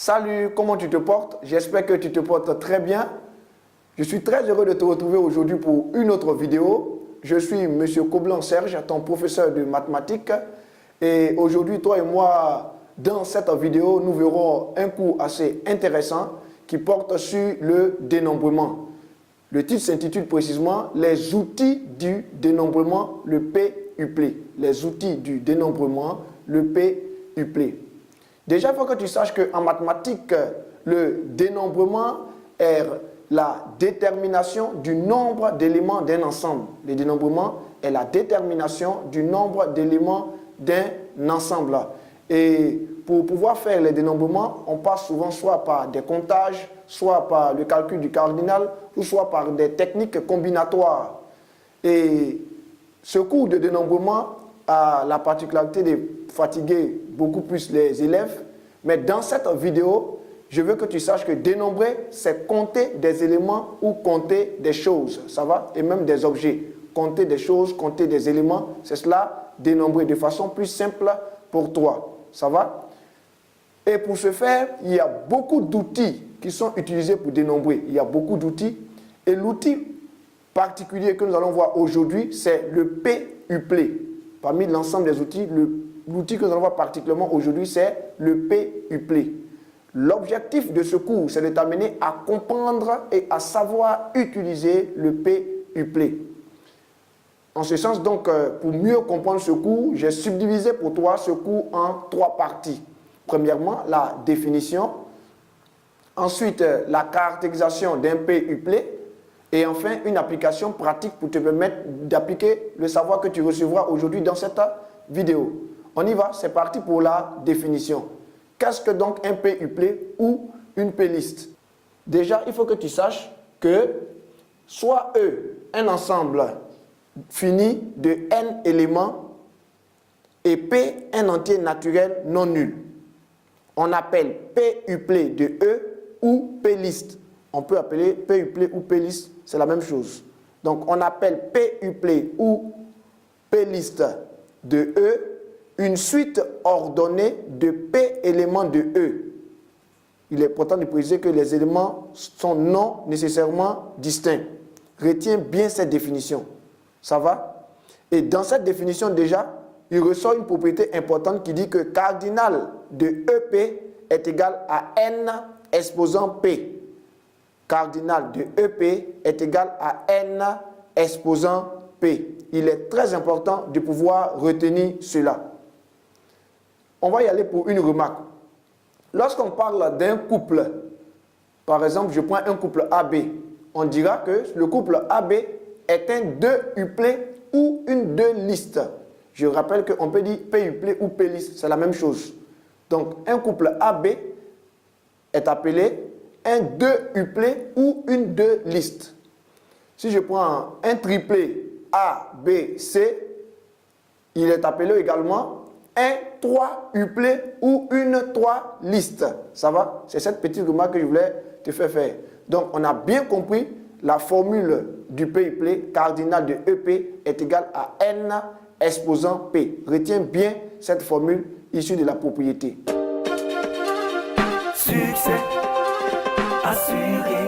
Salut, comment tu te portes? J'espère que tu te portes très bien. Je suis très heureux de te retrouver aujourd'hui pour une autre vidéo. Je suis M. Coblan Serge, ton professeur de mathématiques. Et aujourd'hui, toi et moi, dans cette vidéo, nous verrons un cours assez intéressant qui porte sur le dénombrement. Le titre s'intitule précisément « Les outils du dénombrement, le PUP ». Les outils du dénombrement, le PUP. Déjà, il faut que tu saches qu'en mathématiques, le dénombrement est la détermination du nombre d'éléments d'un ensemble. Le dénombrement est la détermination du nombre d'éléments d'un ensemble. Et pour pouvoir faire les dénombrements, on passe souvent soit par des comptages, soit par le calcul du cardinal, ou soit par des techniques combinatoires. Et ce cours de dénombrement a la particularité de fatiguer beaucoup plus les élèves. Mais dans cette vidéo, je veux que tu saches que dénombrer, c'est compter des éléments ou compter des choses. Ça va? Et même des objets. Compter des choses, compter des éléments, c'est cela, dénombrer de façon plus simple pour toi. Ça va? Et pour ce faire, il y a beaucoup d'outils qui sont utilisés pour dénombrer. Il y a beaucoup d'outils. Et l'outil particulier que nous allons voir aujourd'hui, c'est le PUP. Parmi l'ensemble des outils, l'outil que nous allons voir particulièrement aujourd'hui, c'est le PUP. L'objectif de ce cours, c'est de t'amener à comprendre et à savoir utiliser le PUP. En ce sens, donc, pour mieux comprendre ce cours, j'ai subdivisé pour toi ce cours en 3 parties. Premièrement, la définition. Ensuite, la caractérisation d'un PUP. Et enfin, une application pratique pour te permettre d'appliquer le savoir que tu recevras aujourd'hui dans cette vidéo. On y va, c'est parti pour la définition. Qu'est-ce que donc un PUP ou une pliste? Déjà, il faut que tu saches que soit E, un ensemble fini de n éléments, et P, un entier naturel non nul. On appelle PUP de E ou pliste. On peut appeler PUP ou pliste, c'est la même chose. Donc, on appelle PUP ou pliste de E une suite ordonnée de P éléments de E. Il est important de préciser que les éléments sont non nécessairement distincts. Retiens bien cette définition. Ça va? Et dans cette définition déjà, il ressort une propriété importante qui dit que cardinal de EP est égal à n exposant P. Cardinal de EP est égal à n exposant P. Il est très important de pouvoir retenir cela. On va y aller pour une remarque. Lorsqu'on parle d'un couple, par exemple, je prends un couple AB, on dira que le couple AB est un 2UP ou une 2 liste. Je rappelle qu'on peut dire PUP ou pliste, c'est la même chose. Donc, un couple AB est appelé un 2UP ou une 2 liste. Si je prends un triplet A, B, C, il est appelé également un 3UP ou une 3 liste. Ça va? C'est cette petite remarque que je voulais te faire faire. Donc, on a bien compris la formule du PUP, cardinal de EP est égal à n exposant P. Retiens bien cette formule issue de la propriété. Succès assuré.